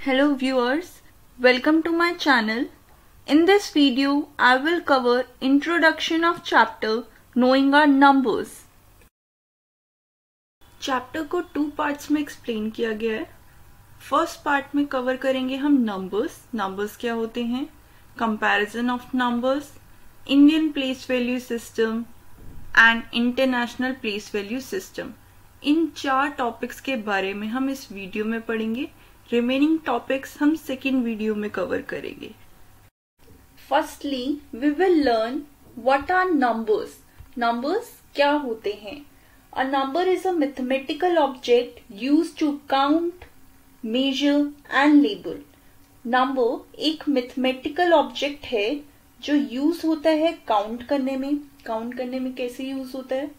Hello viewers, welcome to my channel. In this video, I will cover introduction of chapter Knowing Our Numbers. Chapter को 2 parts में explain किया गया है. First part में cover करेंगे हम नंबर्स क्या होते हैं, comparison of numbers, Indian place value system and international place value system. इन 4 टॉपिक्स के बारे में हम इस वीडियो में पढ़ेंगे. रिमेनिंग टॉपिक्स हम सेकेंड वीडियो में कवर करेंगे. Firstly we will learn what are numbers. Numbers क्या होते हैं? A number is a mathematical object used to count, measure and label. Number एक मैथमेटिकल ऑब्जेक्ट है जो यूज होता है काउंट करने में. काउंट करने में कैसे यूज होता है?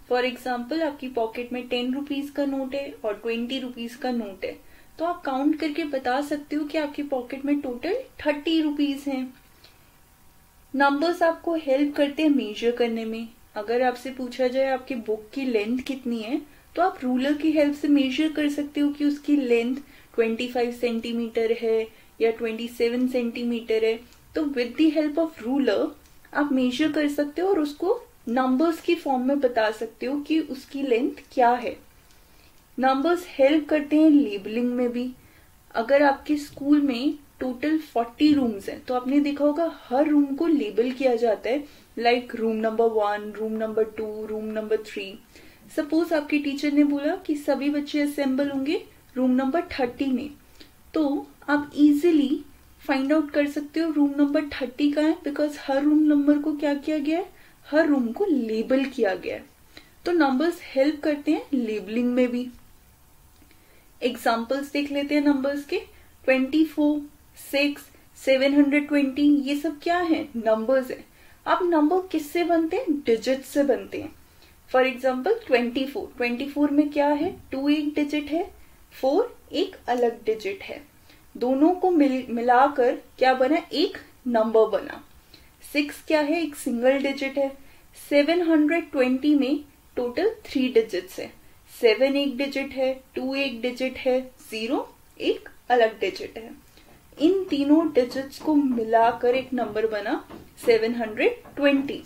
फॉर एग्जाम्पल, आपकी पॉकेट में 10 रुपीज का नोट है और 20 रुपीज का नोट है, तो आप काउंट करके बता सकते हो कि आपकी पॉकेट में टोटल 30 रुपीज हैं. नंबर्स आपको हेल्प करते हैं मेजर करने में. अगर आपसे पूछा जाए आपकी बुक की लेंथ कितनी है, तो आप रूलर की हेल्प से मेजर कर सकते हो कि उसकी लेंथ 25 सेंटीमीटर है या 27 सेंटीमीटर है. तो with the help of ruler आप मेजर कर सकते हो और उसको नंबर्स की फॉर्म में बता सकते हो कि उसकी लेंथ क्या है. नंबर्स हेल्प करते हैं लेबलिंग में भी. अगर आपके स्कूल में टोटल 40 रूम्स हैं, तो आपने देखा होगा हर रूम को लेबल किया जाता है, like room number 1, room number 2, room number 3. Suppose आपके टीचर ने बोला कि सभी बच्चे असेंबल होंगे रूम नंबर 30 में, तो आप इजीली फाइंड आउट कर सकते हो रूम नंबर 30 का है, बिकॉज हर रूम नंबर को क्या किया गया है, हर रूम को लेबल किया गया है. तो नंबर्स हेल्प करते हैं लेबलिंग में भी. एग्जाम्पल्स देख लेते हैं नंबर्स के. 24, 6, 720, ये सब क्या है? नंबर्स है. अब नंबर किससे बनते हैं? डिजिट से बनते हैं. फॉर एग्जाम्पल 24 में क्या है? 2 एक डिजिट है, 4 एक अलग डिजिट है. दोनों को मिलाकर क्या बना? एक नंबर बना. 6 क्या है? एक सिंगल डिजिट है. 720 में टोटल 3 डिजिट्स है. 7 एक डिजिट है, 2 एक डिजिट है, 0 एक अलग डिजिट है. इन तीनों डिजिट्स को मिलाकर एक नंबर बना 720.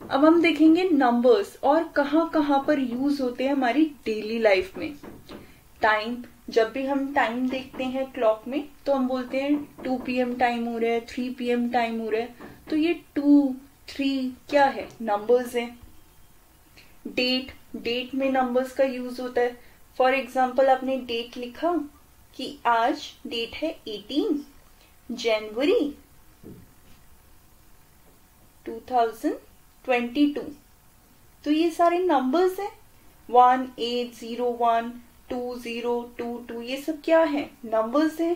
अब हम देखेंगे नंबर्स और कहाँ कहाँ पर यूज होते हैं हमारी डेली लाइफ में. टाइम, जब भी हम टाइम देखते हैं क्लॉक में, तो हम बोलते हैं 2 PM टाइम हो रहा है, 3 PM टाइम हो रहा है. तो ये 2, 3 क्या है? नंबर्स हैं. डेट में नंबर्स का यूज होता है. फॉर एग्जाम्पल, आपने डेट लिखा कि आज डेट है 18 जनवरी 2022. तो ये सारे नंबर्स हैं. 1801, 2022, ये सब क्या है? नंबर्स हैं.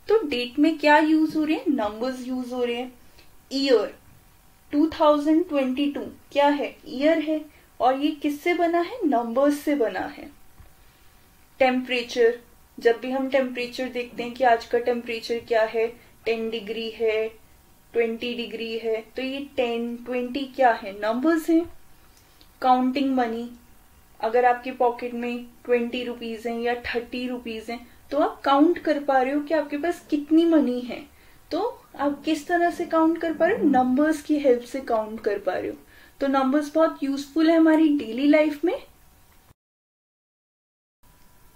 तो डेट में क्या यूज हो रहे हैं? नंबर्स यूज हो रहे हैं. ईयर 2022 क्या है? ईयर है. और ये किससे बना है? नंबर्स से बना है. टेम्परेचर, जब भी हम टेम्परेचर देखते हैं कि आज का टेम्परेचर क्या है, 10 डिग्री है, 20 डिग्री है, तो ये 10, 20 क्या है? नंबर्स हैं. काउंटिंग मनी, अगर आपके पॉकेट में 20 रुपीज हैं या 30 रुपीज हैं, तो आप काउंट कर पा रहे हो कि आपके पास कितनी मनी है. तो आप किस तरह से काउंट कर पा रहे हो? नंबर्स की हेल्प से काउंट कर पा रहे हो. तो नंबर्स बहुत यूजफुल है हमारी डेली लाइफ में.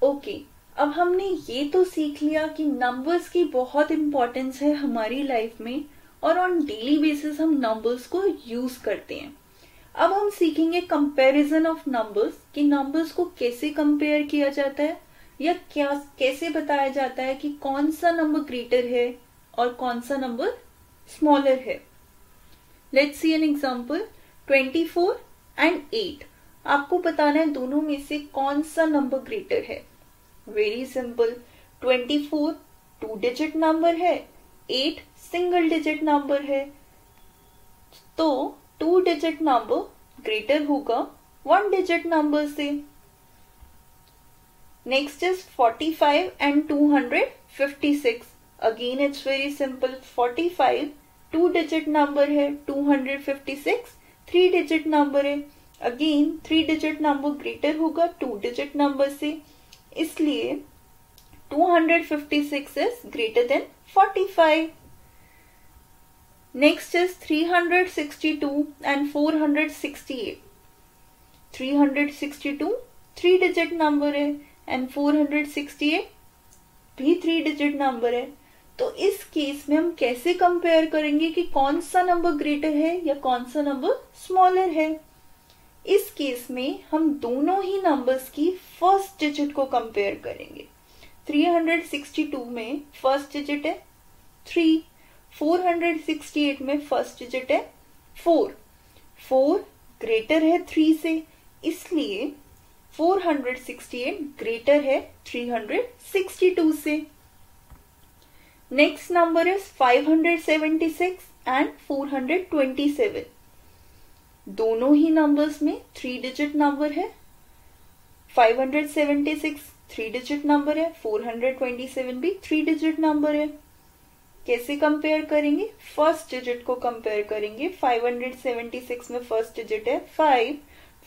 ओके, अब हमने ये तो सीख लिया कि नंबर्स की बहुत इंपॉर्टेंस है हमारी लाइफ में और ऑन डेली बेसिस हम नंबर्स को यूज करते हैं. अब हम सीखेंगे कंपैरिजन ऑफ नंबर्स, कि नंबर्स को कैसे कंपेयर किया जाता है या क्या कैसे बताया जाता है कि कौन सा नंबर ग्रेटर है और कौन सा नंबर स्मॉलर है. Let's see an example. 24 and 8, आपको बताना है दोनों में से कौन सा नंबर ग्रेटर है. Very simple. 24 2 डिजिट नंबर है, 8 सिंगल डिजिट नंबर है, तो 2 डिजिट नंबर ग्रेटर होगा 1 डिजिट नंबर से. Next is 45 and 256. Again it's very simple. 45 2 digit number है, 256 3 डिजिट नंबर है. अगेन 3 डिजिट नंबर ग्रेटर होगा 2 डिजिट नंबर से, इसलिए 256 is greater than 45. Next is 362 and 468. 362 3 digit number है and 468 भी 3 digit number है. तो इस केस में हम कैसे कंपेयर करेंगे कि कौन सा नंबर ग्रेटर है या कौन सा नंबर स्मॉलर है. इस केस में हम दोनों ही नंबर्स की फर्स्ट डिजिट को कंपेयर करेंगे. 362 में फर्स्ट डिजिट है 3, 468 में फर्स्ट डिजिट है 4. 4 ग्रेटर है 3 से, इसलिए 468 ग्रेटर है 362 से. Next number is 576 and 427. दोनों ही नंबर्स में 3 डिजिट नंबर है. 576 3 डिजिट नंबर है, 427 भी 3 डिजिट नंबर है. कैसे कंपेयर करेंगे? फर्स्ट डिजिट को कंपेयर करेंगे. 576 में फर्स्ट डिजिट है 5,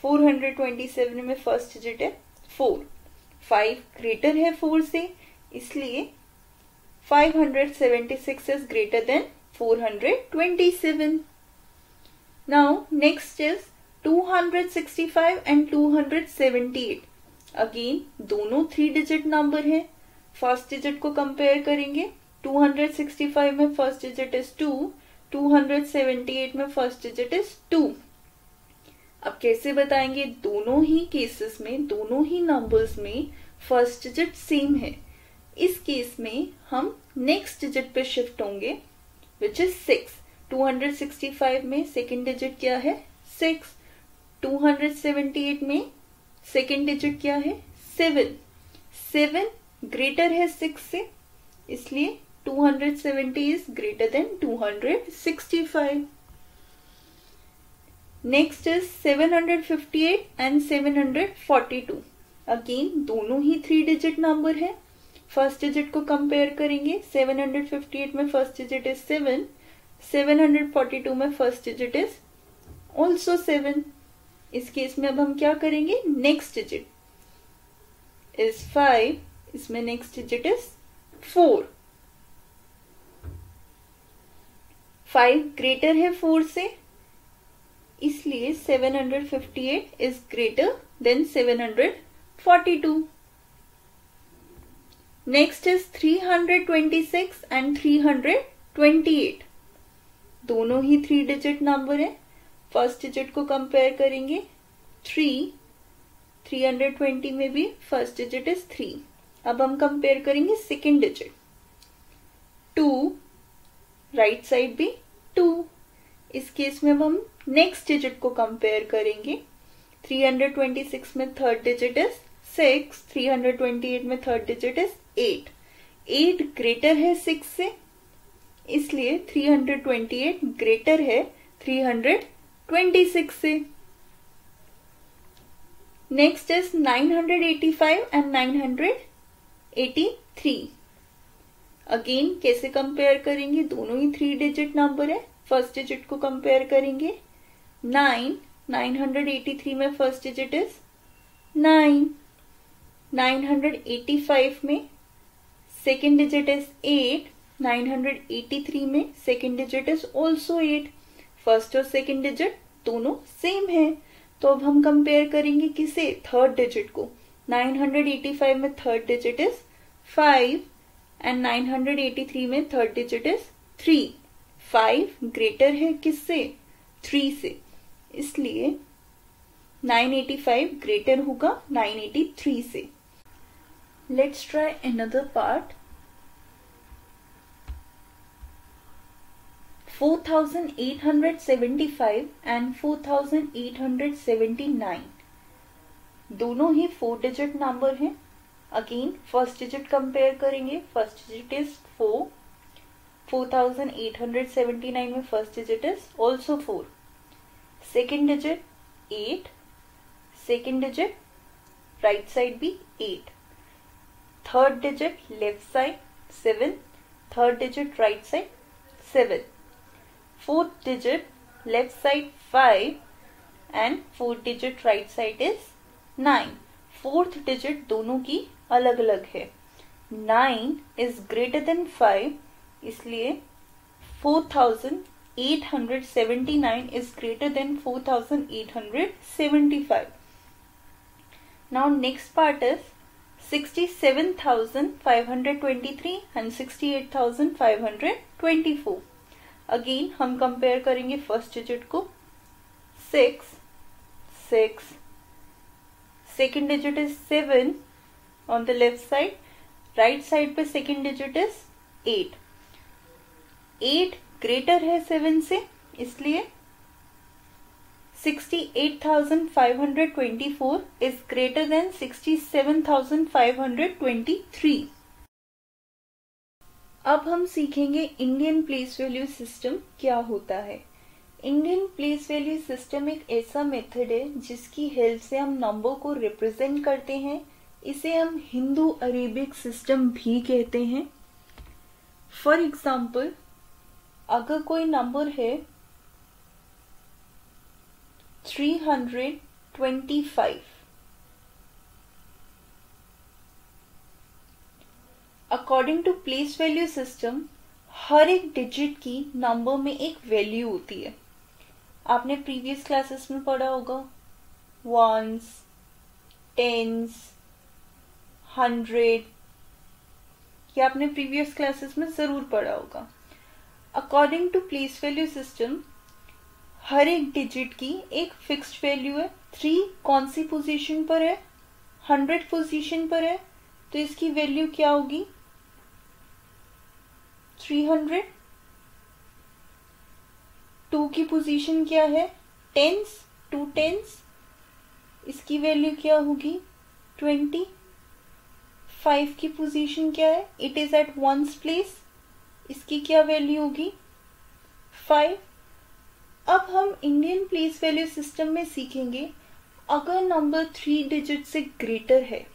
427 में फर्स्ट डिजिट है 4. 5 ग्रेटर है 4 से, इसलिए 576 is greater than 427. Now next is 265 and 278. Again दोनों 3 digit number है. फर्स्ट डिजिट को कंपेयर करेंगे. 265 में फर्स्ट डिजिट इज 2, 278 में फर्स्ट डिजिट इज 2. अब कैसे बताएंगे? दोनों ही केसेस में, दोनों ही नंबर्स में फर्स्ट डिजिट सेम है. इस केस में हम नेक्स्ट डिजिट पे शिफ्ट होंगे विच इज 6. 265 में सेकेंड डिजिट क्या है? 6. 278 में सेकेंड डिजिट क्या है? 7. 7 ग्रेटर है 6 से, इसलिए 270 is greater than 265. Next is 758 and 742. Again दोनों ही 3 डिजिट नंबर है. फर्स्ट डिजिट को कंपेयर करेंगे. 758 में फर्स्ट डिजिट इज 7, 742 में फर्स्ट डिजिट इज ऑल्सो 7. इस केस में अब हम क्या करेंगे? नेक्स्ट डिजिट इज 5, इसमें नेक्स्ट डिजिट इज 4. 5 ग्रेटर है 4 से, इसलिए 758 is greater than 742. Next is 326 and 328. दोनों ही 3 डिजिट नंबर है. फर्स्ट डिजिट को कंपेयर करेंगे. 3, 320 में भी फर्स्ट डिजिट इज 3. अब हम कंपेयर करेंगे सेकेंड डिजिट. 2, राइट साइड भी 2. इस केस में अब हम नेक्स्ट डिजिट को कंपेयर करेंगे. 326 में थर्ड डिजिट इज 6, 328 में थर्ड डिजिट इज 8. 8 ग्रेटर है 6 से, इसलिए 328 ग्रेटर है 326 से. Next is 985 and 983. अगेन कैसे कंपेयर करेंगे? दोनों ही 3 डिजिट नंबर है. फर्स्ट डिजिट को कंपेयर करेंगे. 9, 983 में फर्स्ट डिजिट इज 9. 985 में सेकेंड डिजिट इज 8, 983 में second digit is also 8. First और सेकेंड डिजिट दोनों सेम है. तो अब हम कंपेयर करेंगे किसे? थर्ड डिजिट को. 985 में थर्ड डिजिट इज 5 एंड 983 में थर्ड डिजिट इज 3. 5 ग्रेटर है किससे? 3 से, इसलिए 985 ग्रेटर होगा 983 से. Let's try another part. 4875 and 4879. दोनों ही 4 डिजिट नंबर हैं. अगेन फर्स्ट डिजिट कंपेयर करेंगे. फर्स्ट डिजिट इज 4, 4879 में first digit is also 4. Second digit 8, second digit right side भी 8. Third digit left side 7, third digit right side 7. Fourth digit left side 5 and fourth digit right side is 9. Fourth digit दोनों की अलग अलग है. 9 is greater than 5, इसलिए 4879 is greater than 4875. Now next part is 67,523 and 68,524. Again हम compare करेंगे first digit को 6, 6, second digit is 7 on the left side, right side पे सेकेंड डिजिट इज 8. 8 ग्रेटर है 7 से, इसलिए 68,524 इज ग्रेटर देन 67,523. अब हम सीखेंगे इंडियन प्लेस वैल्यू सिस्टम क्या होता है. इंडियन प्लेस वैल्यू सिस्टम एक ऐसा मेथड है जिसकी हेल्प से हम नंबर को रिप्रेजेंट करते हैं. इसे हम हिंदू अरेबिक सिस्टम भी कहते हैं. फॉर एग्जाम्पल, अगर कोई नंबर है 325, according to place value system हर एक डिजिट की नंबर में एक वैल्यू होती है. आपने प्रीवियस क्लासेस में पढ़ा होगा, वंस, टेंस, 100, ये आपने प्रीवियस क्लासेस में जरूर पढ़ा होगा. According to place value system हर एक डिजिट की एक फिक्स्ड वैल्यू है. 3 कौन सी पोजीशन पर है? 100 पोजीशन पर है, तो इसकी वैल्यू क्या होगी? 300. 2 की पोजीशन क्या है? टेंस, 2 टेंस, इसकी वैल्यू क्या होगी? 20. 5 की पोजीशन क्या है? It is at ones place, इसकी क्या वैल्यू होगी? 5. अब हम इंडियन प्लेस वैल्यू सिस्टम में सीखेंगे, अगर नंबर 3 डिजिट से ग्रेटर है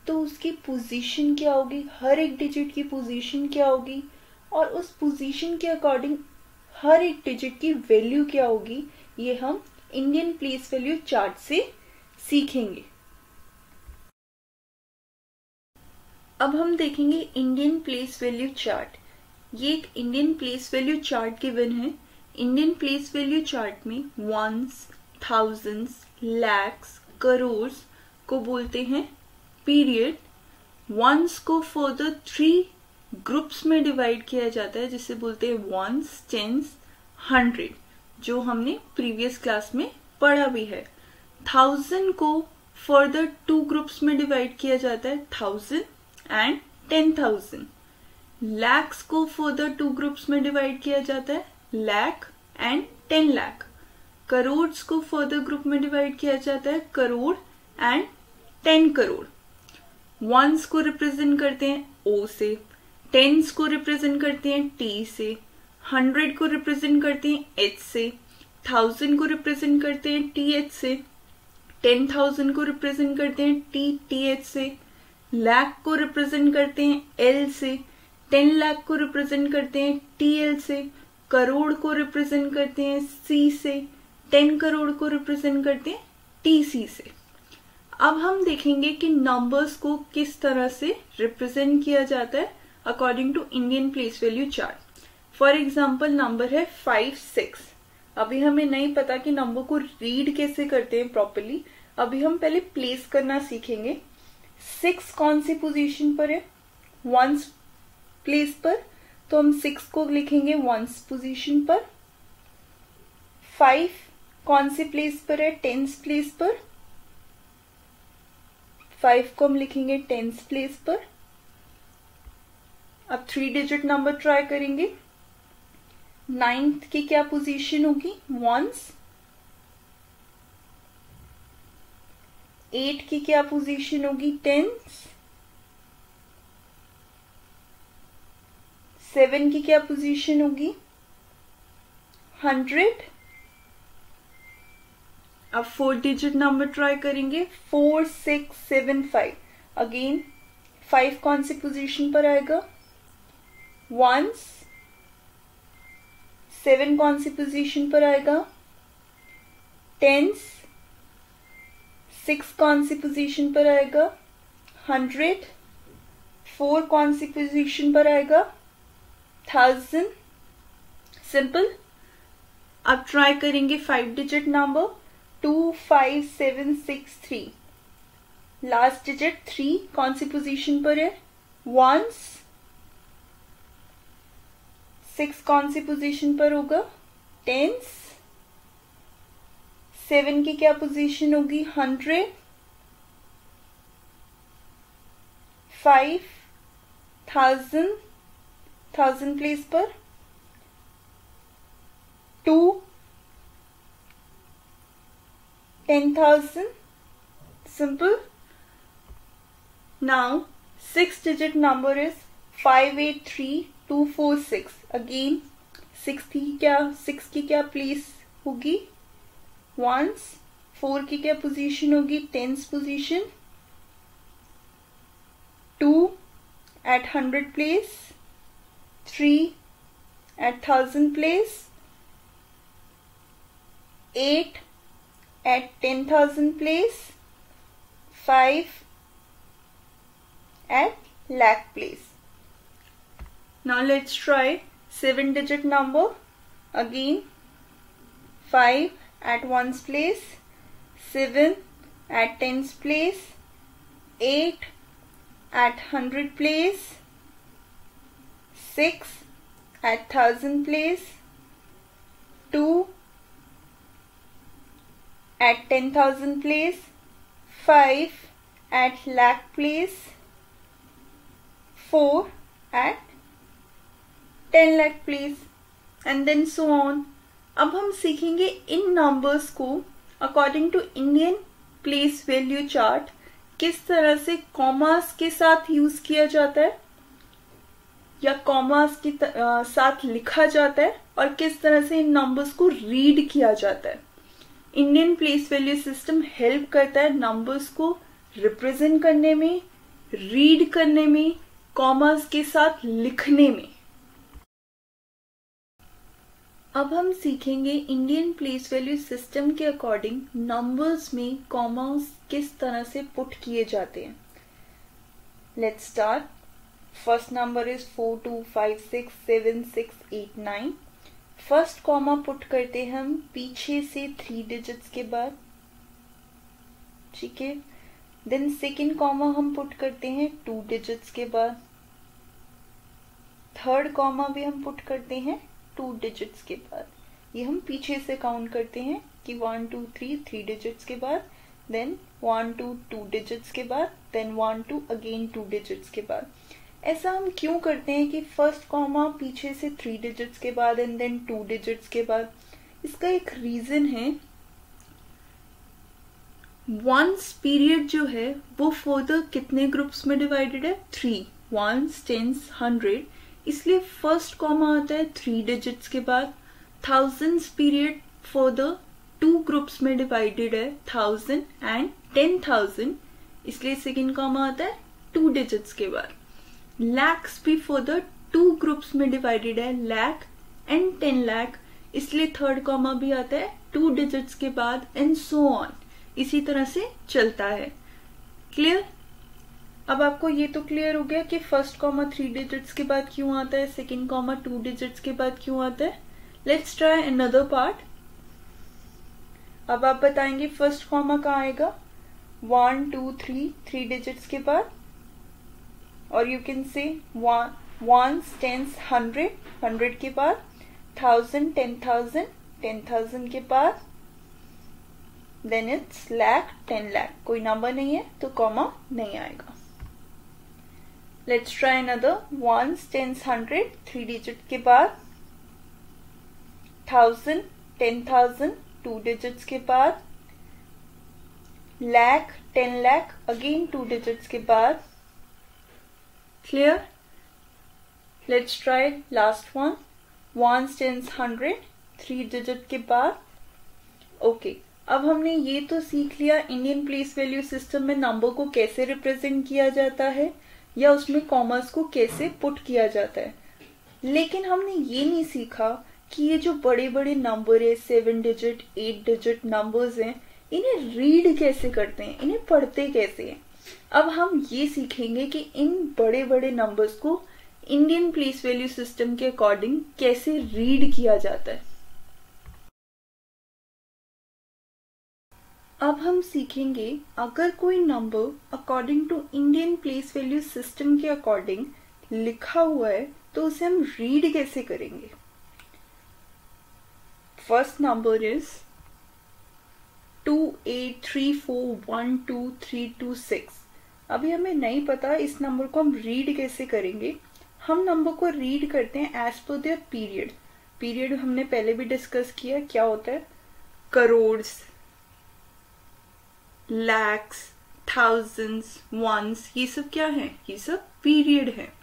तो उसकी पोजीशन क्या होगी, हर एक डिजिट की पोजीशन क्या होगी, और उस पोजीशन के अकॉर्डिंग हर एक डिजिट की वैल्यू क्या होगी, ये हम इंडियन प्लेस वैल्यू चार्ट से सीखेंगे. अब हम देखेंगे इंडियन प्लेस वैल्यू चार्ट. ये एक Indian place value chart given है. इंडियन प्लेस वैल्यू चार्ट में वंस, थाउजेंड्स, लैक्स, करोर्स को बोलते हैं पीरियड. वंस को फर्दर 3 ग्रुप्स में डिवाइड किया जाता है, जिसे बोलते हैं वंस, टेंस, 100, जो हमने प्रीवियस क्लास में पढ़ा भी है. 1000 को फर्दर 2 ग्रुप्स में डिवाइड किया जाता है, 1000 एंड 10,000. लैक्स को फर्दर 2 ग्रुप्स में डिवाइड किया जाता है, लाख एंड 10 लाख. करोड़ को फर्दर ग्रुप में डिवाइड किया जाता है, करोड़ एंड 10 करोड़. वंस को रिप्रेजेंट करते हैं ओ से, टेंस को रिप्रेजेंट करते हैं टी से, 100 को रिप्रेजेंट करते हैं एच से, 1000 को रिप्रेजेंट करते हैं टी एच से, 10,000 को रिप्रेजेंट करते हैं टी एच से, लाख को रिप्रेजेंट करते हैं एल से, 10 लाख को रिप्रेजेंट करते हैं टीएल से, करोड़ को रिप्रेजेंट करते हैं सी से, 10 करोड़ को रिप्रेजेंट करते हैं टीसी से. अब हम देखेंगे कि नंबर्स को किस तरह से रिप्रेजेंट किया जाता है according to Indian place value chart. For example, number है 5, 6. अभी हमें नहीं पता कि नंबर को रीड कैसे करते हैं प्रॉपरली. अभी हम पहले प्लेस करना सीखेंगे. 6 कौन सी पोजीशन पर है? वंस प्लेस पर, तो हम 6 को लिखेंगे वंस पोजीशन पर. 5 कौन सी प्लेस पर है? टेंस प्लेस पर. 5 को हम लिखेंगे टेंस प्लेस पर. अब 3 डिजिट नंबर ट्राई करेंगे. 9th की क्या पोजीशन होगी? वंस. 8 की क्या पोजीशन होगी? टेंस. 7 की क्या पोजीशन होगी? 100. अब 4 डिजिट नंबर ट्राई करेंगे. 4, 6, 7, 5. अगेन 5 कौन सी पोजीशन पर आएगा? वंस. 7 कौन सी पोजीशन पर आएगा? टेंस. 6 कौन सी पोजीशन पर आएगा? 100. 4 कौन सी पोजीशन पर आएगा? 1000। सिंपल। अब ट्राई करेंगे 5 डिजिट नंबर 25763। लास्ट डिजिट 3 कौन सी पोजीशन पर है? वंस। 6 कौन सी पोजीशन पर होगा? टेंस। 7 की क्या पोजीशन होगी? 100। 5 1000 प्लेस पर। 2 10,000। Simple. Now 6 digit number is 583246। Again 6 की क्या प्लेस होगी? वंस। 4 की क्या पोजीशन होगी? Tens position. 2 at 100 place। 3 at 1000 place। 8 at 10,000 place। 5 at lakh place. Now let's try 7 digit number. Again 5 at ones place, 7 at tens place, 8 at 100 place, 6 at 1000 place, 2 at 10,000 place, 5 at lakh place, 4 at 10 lakh place, and then so on. अब हम सीखेंगे इन numbers को according to Indian place value chart किस तरह से commas के साथ यूज किया जाता है या कॉमास के साथ लिखा जाता है और किस तरह से इन नंबर्स को रीड किया जाता है। Indian place value system help करता है नंबर्स को रिप्रेजेंट करने में, रीड करने में, कॉमास के साथ लिखने में। अब हम सीखेंगे इंडियन प्लेस वैल्यू सिस्टम के अकॉर्डिंग नंबर्स में कॉमास किस तरह से पुट किए जाते हैं। Let's start. First number is 42567689। First comma put करते हैं हम पीछे से 3 डिजिट्स के बाद, ठीक है। देन सेकेंड कॉमा हम पुट करते हैं 2 डिजिट्स के बाद। थर्ड कॉमा भी हम पुट करते हैं 2 डिजिट्स के बाद। ये हम पीछे से काउंट करते हैं कि 1 2 3 डिजिट्स के बाद, देन 1 2 डिजिट्स के बाद, देन 1 2 अगेन 2 डिजिट्स के बाद। ऐसा हम क्यों करते हैं कि फर्स्ट कॉमा पीछे से 3 डिजिट्स के बाद एंड देन 2 डिजिट्स के बाद? इसका एक रीजन है, वंस पीरियड जो है वो फर्दर कितने ग्रुप्स में डिवाइडेड है? 3। वंस, टेंस, 100, इसलिए फर्स्ट कॉमा आता है 3 डिजिट्स के बाद। थाउजेंड्स पीरियड फर्दर 2 ग्रुप्स में डिवाइडेड है, 1000 एंड 10,000, इसलिए सेकेंड कॉमा आता है 2 डिजिट्स के बाद। लैक्स भी फर्दर 2 ग्रुप्स में डिवाइडेड है, lakh एंड 10 lakh, इसलिए थर्ड कॉमा भी आता है 2 डिजिट्स के बाद, एंड सो ऑन। इसी तरह से चलता है। क्लियर? अब आपको ये तो क्लियर हो गया कि फर्स्ट कॉमा 3 डिजिट्स के बाद क्यों आता है, सेकेंड कॉमा 2 डिजिट्स के बाद क्यों आता है। Let's try another part. अब आप बताएंगे फर्स्ट कॉमा कहाँ आएगा? 1 2 3 डिजिट्स के बाद, और you can say ones, tens, 100 के बाद, 1000 10,000 के बाद, देन इट्स lakh 10 lakh। कोई नंबर नहीं है तो कॉमा नहीं आएगा। Let's try another. Ones, tens, 100 3 digit के बाद, 1000 10,000 2 डिजिट्स के बाद, lakh 10 lakh अगेन 2 डिजिट्स के बाद। Clear? Let's try last one. Ones, tens, 100 3 digit के बाद। ओके, अब हमने ये तो सीख लिया इंडियन प्लेस वैल्यू सिस्टम में नंबर को कैसे रिप्रेजेंट किया जाता है या उसमें कॉमर्स को कैसे पुट किया जाता है। लेकिन हमने ये नहीं सीखा कि ये जो बड़े बड़े नंबर है, 7 डिजिट 8 डिजिट नंबर्स हैं, इन्हें रीड कैसे करते हैं, इन्हें पढ़ते कैसे हैं। अब हम ये सीखेंगे कि इन बड़े बड़े नंबर्स को इंडियन प्लेस वैल्यू सिस्टम के अकॉर्डिंग कैसे रीड किया जाता है। अब हम सीखेंगे अगर कोई number according to Indian place value system के अकॉर्डिंग लिखा हुआ है तो उसे हम रीड कैसे करेंगे। First number is 2834122326। अभी हमें नहीं पता इस नंबर को हम रीड कैसे करेंगे। हम नंबर को रीड करते हैं as per there period. Period हमने पहले भी डिस्कस किया, क्या होता है, करोड़, लैक्स, थाउजेंड्स, वंस, ये सब क्या है, ये सब पीरियड है।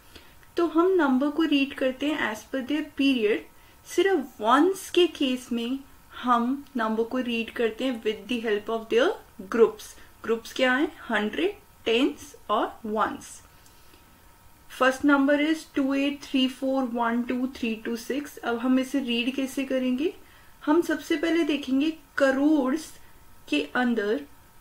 तो हम नंबर को रीड करते हैं एज पर देयर पीरियड। सिर्फ वंस के केस में हम नंबर को रीड करते हैं with the help of their groups. Groups क्या है, 100, टेंस और वंस। First number is 2834122326। अब हम इसे रीड कैसे करेंगे। हम सबसे पहले देखेंगे करोड़ के अंदर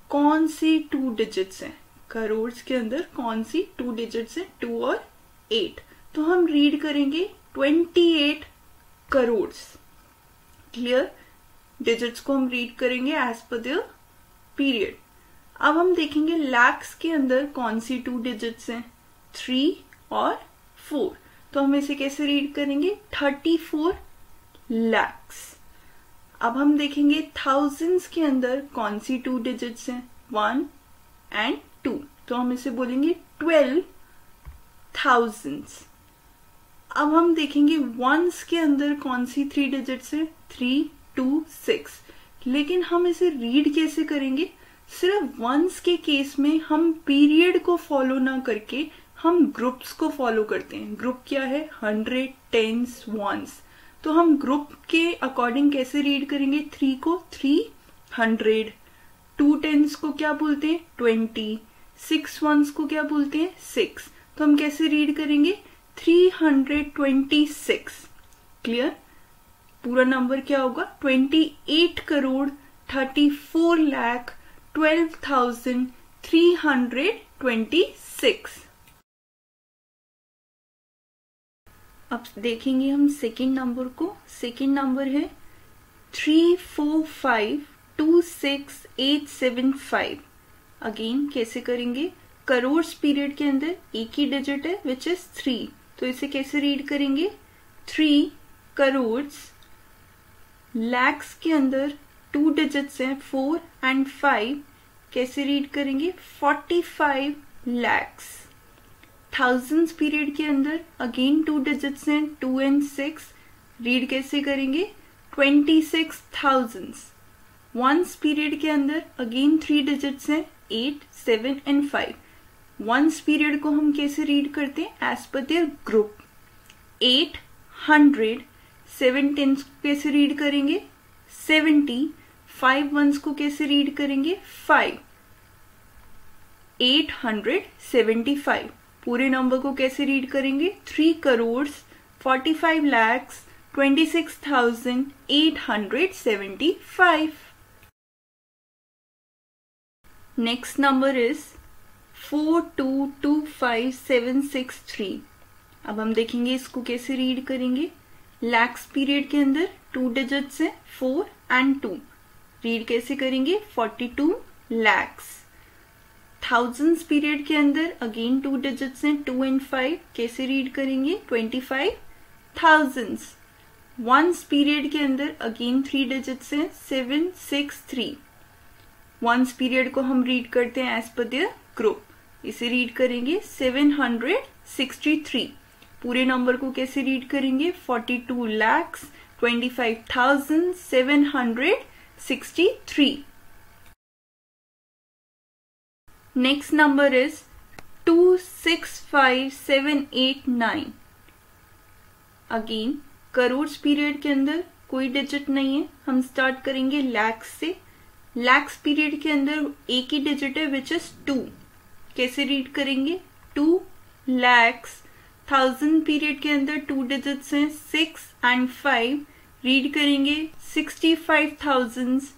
कौन सी 2 डिजिट्स हैं। करोड़ के अंदर कौन सी 2 डिजिट्स हैं, 2 और 8। तो हम रीड करेंगे 28 करोड़। क्लियर, डिजिट्स को हम रीड करेंगे एज पर द पीरियड। अब हम देखेंगे लैक्स के अंदर कौन सी 2 डिजिट्स हैं, 3 और 4। तो हम इसे कैसे रीड करेंगे, 34 लैक्स। अब हम देखेंगे थाउजेंड्स के अंदर कौन सी 2 डिजिट्स हैं, 1 एंड 2। तो हम इसे बोलेंगे 12 थाउजेंड्स। अब हम देखेंगे वंस के अंदर कौन सी 3 डिजिट्स है, 3, 2, 6। लेकिन हम इसे रीड कैसे करेंगे। सिर्फ वंस के केस में हम पीरियड को फॉलो ना करके हम ग्रुप्स को फॉलो करते हैं। ग्रुप क्या है, 100, टेंस, वंस। तो हम ग्रुप के अकॉर्डिंग कैसे रीड करेंगे, 3 को 300, 2 टेंस को क्या बोलते हैं, 20, 6 वंस को क्या बोलते हैं, 6। तो हम कैसे रीड करेंगे, 326। क्लियर, पूरा नंबर क्या होगा, 28 करोड़ 34 लाख 12,326। अब देखेंगे हम सेकेंड नंबर को। सेकेंड नंबर है 345268775। अगेन कैसे करेंगे, करोड़ पीरियड के अंदर एक ही डिजिट है विच इज 3। तो इसे कैसे रीड करेंगे, 3 करोड़। लैक्स के अंदर 2 डिजिट्स हैं, 4 एंड 5। कैसे रीड करेंगे, 45 लैक्स। थाउजेंड्स पीरियड के अंदर अगेन 2 डिजिट्स हैं, 2 एंड 6। रीड कैसे करेंगे, 26 थाउजेंड्स। वंस पीरियड के अंदर अगेन 3 डिजिट्स हैं, 8, 7 एंड 5। वंस पीरियड को हम कैसे रीड करते हैं, as per their group. 800, 7 tense को कैसे रीड करेंगे, 70। 5 वंस को कैसे रीड करेंगे, 5। 875। पूरे नंबर को कैसे रीड करेंगे, 3 crore 45 lakh 26,875। Next number is 4225763। अब हम देखेंगे इसको कैसे रीड करेंगे। लैक्स पीरियड के अंदर 2 डिजिट्स है, 4 एंड 2। रीड कैसे करेंगे, 42 लैक्स। थाउजेंड्स पीरियड के अंदर अगेन 2 डिजिट्स हैं, 2 एंड 5। कैसे रीड करेंगे, 25 थाउजेंड्स। वंस पीरियड के अंदर अगेन 3 डिजिट्स हैं, 7, 6, 3। वंस पीरियड को हम रीड करते हैं एज पर देयर ग्रुप। इसे रीड करेंगे 763। पूरे नंबर को कैसे रीड करेंगे, 42 lakh 25,763। Next number is 265789। Again crore period के अंदर कोई डिजिट नहीं है, हम स्टार्ट करेंगे लैक्स से। लैक्स पीरियड के अंदर एक ही डिजिट है विच इज 2। कैसे रीड करेंगे, 2 लैक्स। थाउजेंड पीरियड के अंदर 2 डिजिट्स हैं, 6 एंड 5। रीड करेंगे 65,000।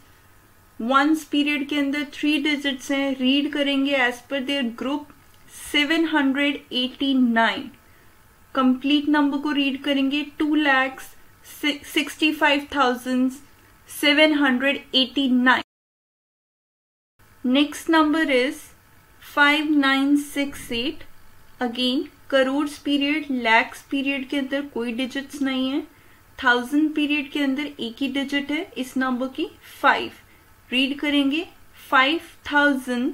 वंस पीरियड के अंदर 3 डिजिट्स हैं, रीड करेंगे as per their group 789। Complete number को रीड करेंगे 2,65,789। Next number is 5968। Again crore period, lakhs period के अंदर कोई डिजिट्स नहीं है, 1000 पीरियड के अंदर एक ही डिजिट है इस नंबर की 5। रीड करेंगे 5000।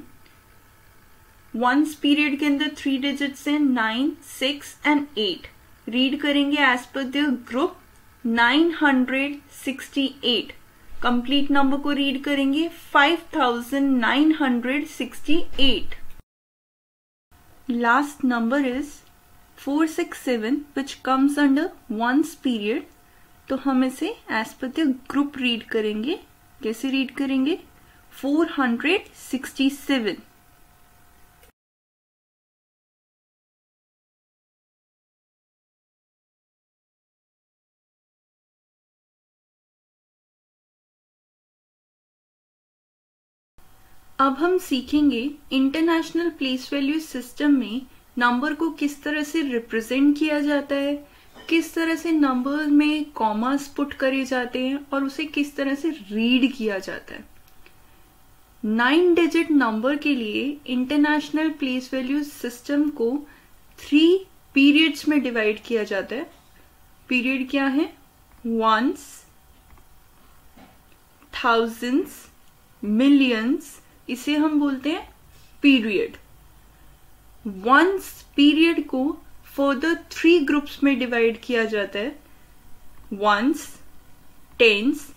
वंस पीरियड के अंदर 3 डिजिट्स हैं, 9, 6 एंड 8। रीड करेंगे as per their group 968। Complete number को रीड करेंगे 5968। Last number is 467 which comes under ones period। तो हम इसे एज पर द ग्रुप रीड करेंगे। कैसे रीड करेंगे? 467। अब हम सीखेंगे इंटरनेशनल प्लेस वैल्यू सिस्टम में नंबर को किस तरह से रिप्रेजेंट किया जाता है, किस तरह से नंबर में कॉमास पुट करे जाते हैं और उसे किस तरह से रीड किया जाता है। 9 डिजिट नंबर के लिए इंटरनेशनल प्लेस वैल्यू सिस्टम को 3 पीरियड्स में डिवाइड किया जाता है। पीरियड क्या है? वंस, थाउजेंड्स, मिलियंस, इसे हम बोलते हैं पीरियड। वंस पीरियड को फर्दर 3 ग्रुप्स में डिवाइड किया जाता है, ones, tens,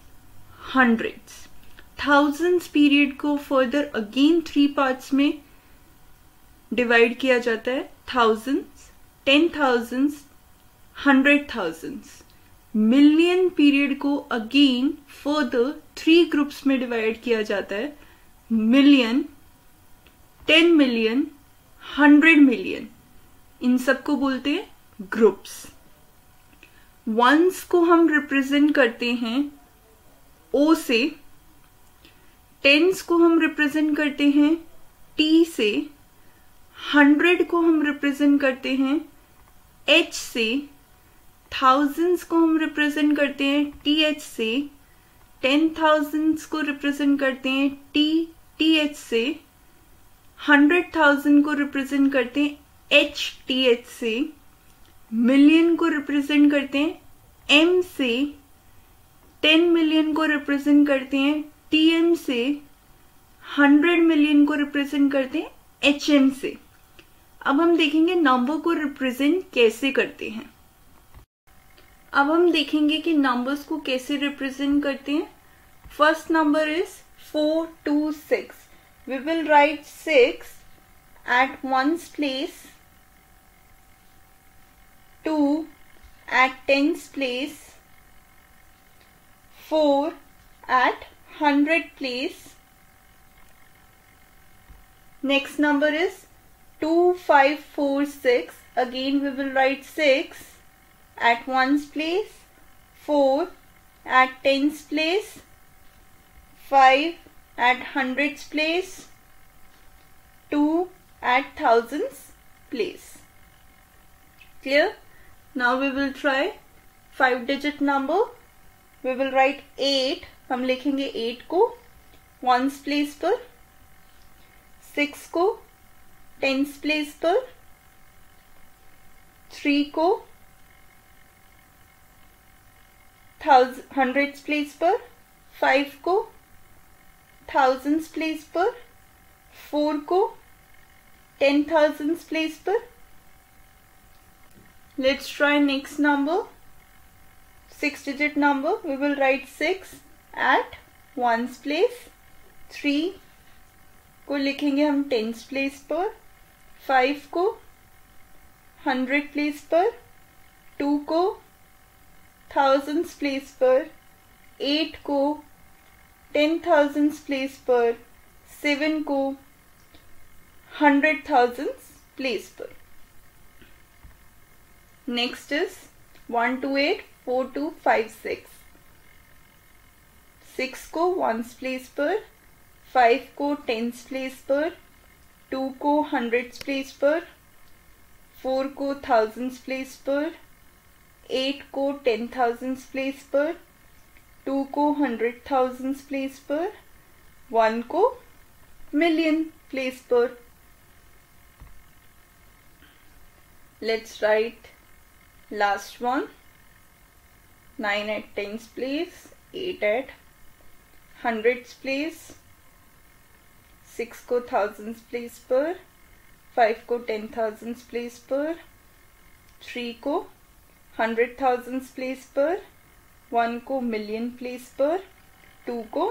hundreds. Thousands period को फर्दर अगेन 3 पार्ट्स में डिवाइड किया जाता है, thousands, 10,000s, 100,000s। Million period को अगेन फर्दर 3 ग्रुप्स में डिवाइड किया जाता है, मिलियन, 10 मिलियन, 100 मिलियन। इन सबको बोलते हैं ग्रुप्स। वंस को हम रिप्रेजेंट करते हैं ओ से, टेंस को हम रिप्रेजेंट करते हैं टी से, 100 को हम रिप्रेजेंट करते हैं एच से, थाउजेंड्स को हम रिप्रेजेंट करते हैं टी एच से, 10,000s को रिप्रेजेंट करते हैं टी एच से, 100,000 को रिप्रेजेंट करते हैं एच टी एच से, मिलियन को रिप्रेजेंट करते हैं एम से, 10 मिलियन को रिप्रेजेंट करते हैं टी एम से, 100 मिलियन को रिप्रेजेंट करते हैं एच एम से। अब हम देखेंगे नंबर को रिप्रेजेंट कैसे करते हैं। अब हम देखेंगे कि नंबर्स को कैसे रिप्रेजेंट करते हैं। First number is 426। We will write 6 at ones place, 2 at tens place, 4 at 100 place. Next number is 2546. Again we will write 6 at ones place, 4 at tens place, 5 at hundreds place, 2 at thousands place. Clear? Now we will try 5 digit number. We will write 8. हम लिखेंगे 8 को ones place पर, 6 को tens place पर, 3 को hundreds place पर, 5 को thousands place पर, 4 को 10,000s place पर। Let's try next number, 6 digit number. We will write 6 at ones place, 3 को लिखेंगे हम tens place पर, 5 को 100 place पर, 2 को thousands place पर, 8 को 10,000s place पर, 7 को 100,000s place पर। Next is 128, 4256। 6 को ones place पर, 5 को टेंस प्लेस पर, 2 को हंड्रेड्स प्लेस पर, 4 को थाउजेंड्स प्लेस पर, 8 को 10,000 प्लेस पर, 2 को 100,000 प्लेस पर, 1 को मिलियन प्लेस पर. Let's write last one. 9 at tens place, 8 at hundreds place, 6 को thousands place पर, 5 को 10,000 place पर, 3 को 100,000 place पर, 1 को million place पर, 2 को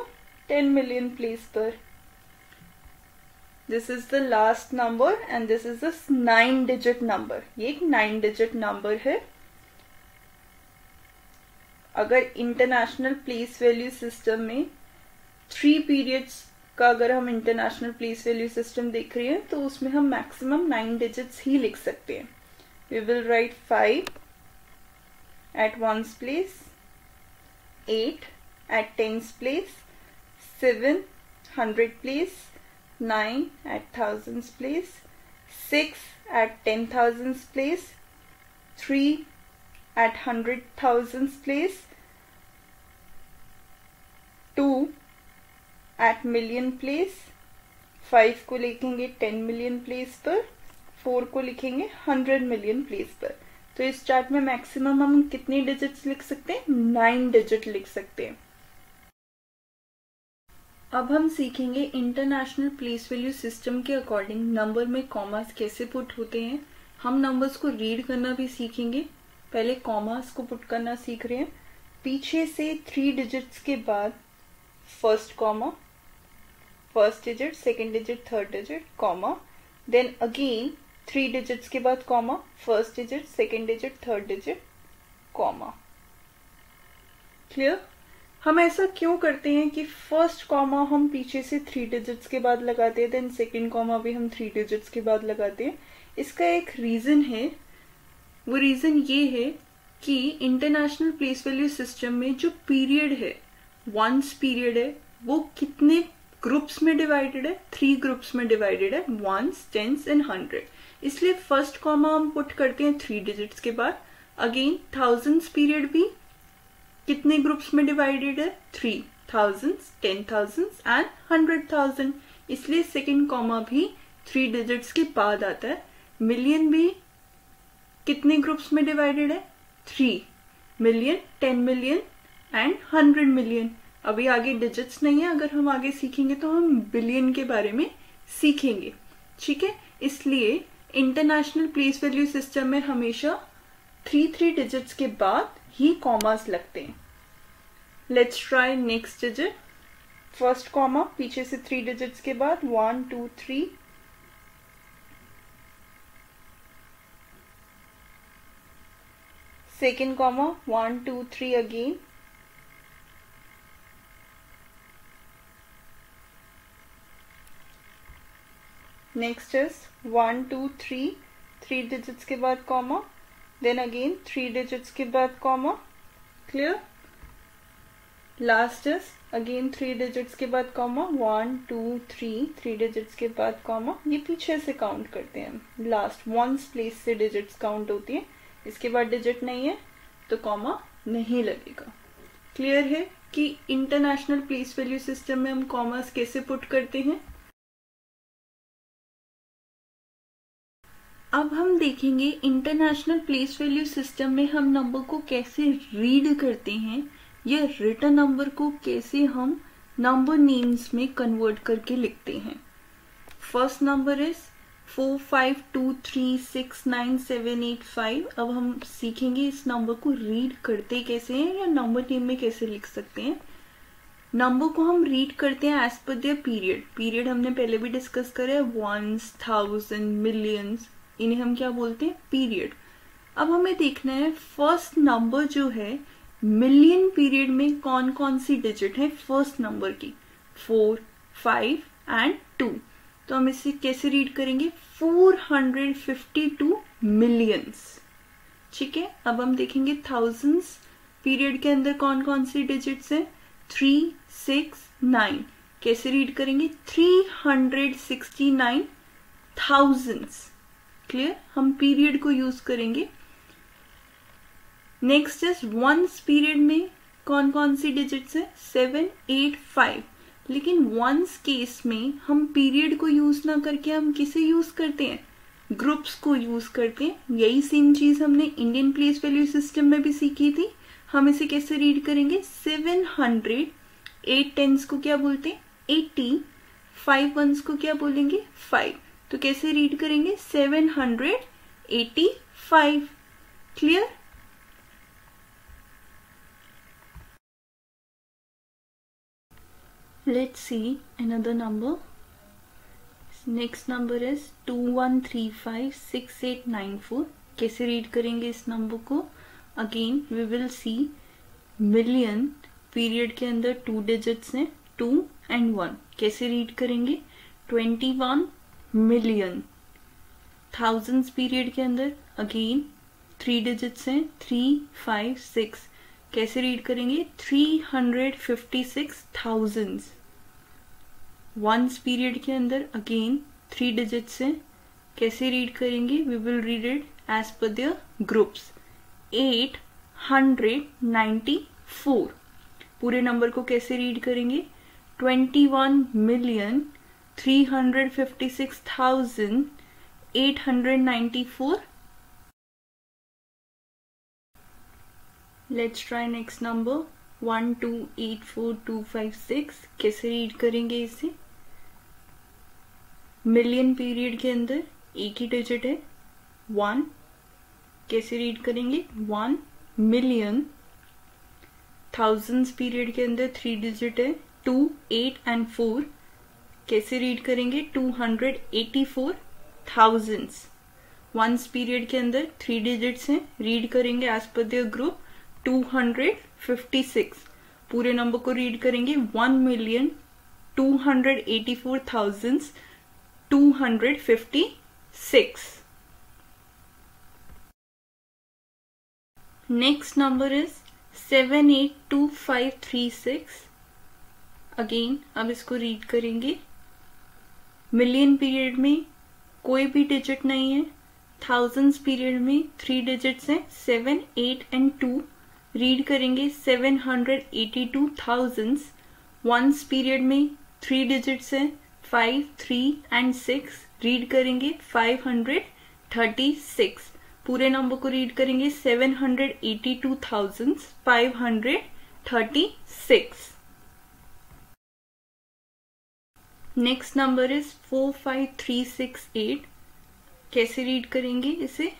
10 million place पर. This is the last number and this is a 9-digit number. ये एक 9-digit number है. अगर इंटरनेशनल प्लेस वैल्यू सिस्टम में 3 पीरियड्स का अगर हम इंटरनेशनल प्लेस वैल्यू सिस्टम देख रहे हैं तो उसमें हम मैक्सिमम 9 डिजिट्स ही लिख सकते हैं. We will write 5 at ones place, 8 at tens place, 7 100 place, 9 at thousands place, 6 at 10,000 place, 3 at 100,000 place, 2 at million place, 5 को लिखेंगे 10 million place पर, 4 को लिखेंगे 100 million place पर. तो इस चार्ट में मैक्सिमम हम कितनी डिजिट्स लिख सकते हैं? 9 डिजिट लिख सकते हैं. अब हम सीखेंगे इंटरनेशनल प्लेस वैल्यू सिस्टम के अकॉर्डिंग नंबर में कॉमास कैसे पुट होते हैं. हम नंबर्स को रीड करना भी सीखेंगे. पहले कॉमास को पुट करना सीख रहे हैं. पीछे से 3 डिजिट्स के बाद first comma, first digit, second digit, third digit, comma, then again 3 digits के बाद comma, first digit, second digit, third digit, comma. Clear? हम ऐसा क्यों करते हैं कि फर्स्ट कॉमा हम पीछे से 3 डिजिट्स के बाद लगाते हैं, देन सेकेंड कॉमा भी हम 3 डिजिट्स के बाद लगाते हैं. इसका एक रीजन है. वो रीजन ये है कि इंटरनेशनल प्लेस वैल्यू सिस्टम में जो पीरियड है, वंस पीरियड है, वो कितने ग्रुप्स में डिवाइडेड है? 3 ग्रुप्स में डिवाइडेड है, वंस, टेंस एंड 100. इसलिए फर्स्ट कॉमा हम पुट करते हैं 3 डिजिट्स के बाद. अगेन थाउजेंड्स पीरियड भी कितने ग्रुप्स में डिवाइडेड है? 3, thousands, 10,000 एंड 100,000. इसलिए सेकेंड कॉमा भी 3 डिजिट्स के बाद आता है. मिलियन भी कितने ग्रुप्स में डिवाइडेड है? 3, मिलियन, 10 मिलियन एंड 100 मिलियन. अभी आगे डिजिट्स नहीं है. अगर हम आगे सीखेंगे तो हम बिलियन के बारे में सीखेंगे. ठीक है? इसलिए इंटरनेशनल प्लेस वैल्यू सिस्टम में हमेशा 3 डिजिट्स के बाद ही कॉमास लगते हैं. Let's try next digit. First comma पीछे से 3 डिजिट्स के बाद 1 2 3, second comma 1 2 3 again, next is 1 2 3, 3 digits के बाद कॉमा, देन अगेन 3 डिजिट्स के बाद comma. Clear? Last is again 3 digits के बाद कॉमा, 1 2 3, 3 डिजिट्स के बाद कॉमा. ये पीछे से काउंट करते हैं. लास्ट वंस प्लेस से डिजिट्स काउंट होती है. इसके बाद डिजिट नहीं है तो कॉमा नहीं लगेगा. क्लियर है कि इंटरनेशनल प्लेस वैल्यू सिस्टम में हम कॉमास कैसे पुट करते हैं. अब हम देखेंगे इंटरनेशनल प्लेस वैल्यू सिस्टम में हम नंबर को कैसे रीड करते हैं या रिटन नंबर को कैसे हम नंबर नेम्स में कन्वर्ट करके लिखते हैं. First number is 4 5 2 3 6 9 7 8 5. अब हम सीखेंगे इस नंबर को रीड करते कैसे हैं या नंबर नेम में कैसे लिख सकते हैं. नंबर को हम रीड करते हैं as per there period. Period हमने पहले भी डिस्कस करा है. वंस, थाउजेंड, मिलियंस, इन्हें हम क्या बोलते हैं? पीरियड. अब हमें देखना है फर्स्ट नंबर जो है मिलियन पीरियड में कौन कौन सी डिजिट है फर्स्ट नंबर की. 4, 5 एंड 2. तो हम इसे कैसे रीड करेंगे? 452 मिलियंस. ठीक है? अब हम देखेंगे थाउजेंड्स पीरियड के अंदर कौन कौन सी डिजिट्स है. 3, 6, 9. कैसे रीड करेंगे 369,000। क्लियर, हम पीरियड को यूज करेंगे। नेक्स्ट इज वंस पीरियड में कौन कौन सी डिजिट्स है 7, 8, 5, लेकिन वंस केस में हम पीरियड को यूज ना करके हम किसे यूज करते हैं, ग्रुप्स को यूज करते हैं। यही सेम चीज हमने इंडियन प्लेस वैल्यू सिस्टम में भी सीखी थी। हम इसे कैसे रीड करेंगे 700, 8 टेंस को क्या बोलते हैं 80, 5 वंस को क्या बोलेंगे 5। तो कैसे रीड करेंगे 785। Clear. Let's see another number. Next number is 21356894. कैसे रीड करेंगे इस नंबर को? Again we will see million period के अंदर 2 डिजिट्स हैं 2 and 1। कैसे रीड करेंगे 21 million। थाउजेंड्स पीरियड के अंदर अगेन 3 डिजिट्स हैं 3, 5, 6। कैसे रीड करेंगे 356,000। वंस पीरियड के अंदर अगेन 3 डिजिट्स हैं। कैसे रीड करेंगे we will read it as per their groups 894। पूरे नंबर को कैसे रीड करेंगे 21,356,894। Let's try next number 1284256। कैसे रीड करेंगे इसे? मिलियन पीरियड के अंदर एक ही डिजिट है 1। कैसे रीड करेंगे 1 मिलियन। थाउजेंड्स पीरियड के अंदर 3 डिजिट है 2, 8 and 4। कैसे रीड करेंगे 284,000। वंस पीरियड के अंदर 3 डिजिट्स हैं, रीड करेंगे एज पर देयर ग्रुप 256। पूरे नंबर को रीड करेंगे 1,284,256। Next number is 782536। अगेन अब इसको रीड करेंगे। मिलियन पीरियड में कोई भी डिजिट नहीं है। थाउजेंड्स पीरियड में 3 डिजिट्स हैं 7, 8 and 2। रीड करेंगे 782,000। वंस पीरियड में 3 डिजिट्स हैं 5, 3 and 6। रीड करेंगे 536। पूरे नंबर को रीड करेंगे 782,536। Next number is 45368। कैसे रीड करेंगे इसे?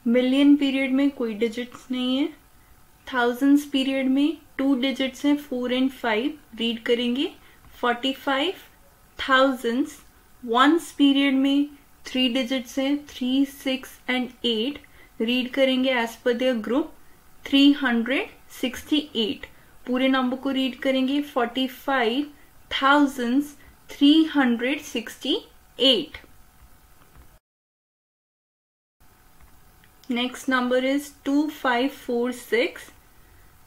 मिलियन पीरियड में कोई डिजिट्स नहीं है। थाउजेंड्स पीरियड में 2 डिजिट्स हैं 4 and 5। रीड करेंगे 45,000। वंस पीरियड में 3 डिजिट्स हैं 3, 6 and 8। रीड करेंगे एज पर देयर ग्रुप 368। पूरे नंबर को रीड करेंगे 45,368। Next number is 2546।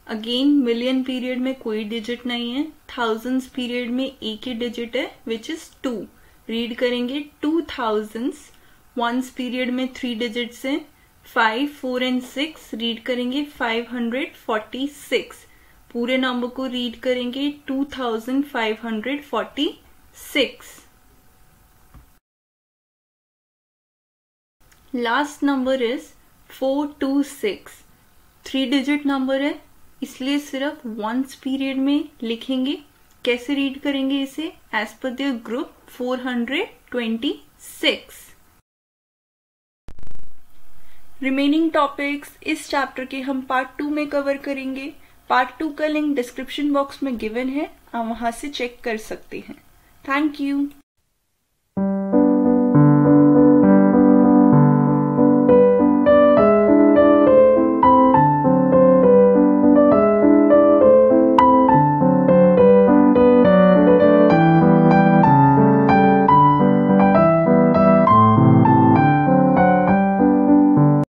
Again million period में कोई डिजिट नहीं है। थाउजेंड्स पीरियड में एक ही डिजिट है विच इज 2। रीड करेंगे 2000। वंस पीरियड में 3 डिजिट्स हैं 5, 4 and 6। रीड करेंगे 546। पूरे नंबर को रीड करेंगे 2546। Last number is 426। 3 digit number है इसलिए सिर्फ वंस पीरियड में लिखेंगे। कैसे रीड करेंगे इसे as per their group 426। Remaining topics इस चैप्टर के हम पार्ट 2 में कवर करेंगे। पार्ट 2 का लिंक डिस्क्रिप्शन बॉक्स में गिवन है, आप वहां से चेक कर सकते हैं। Thank you.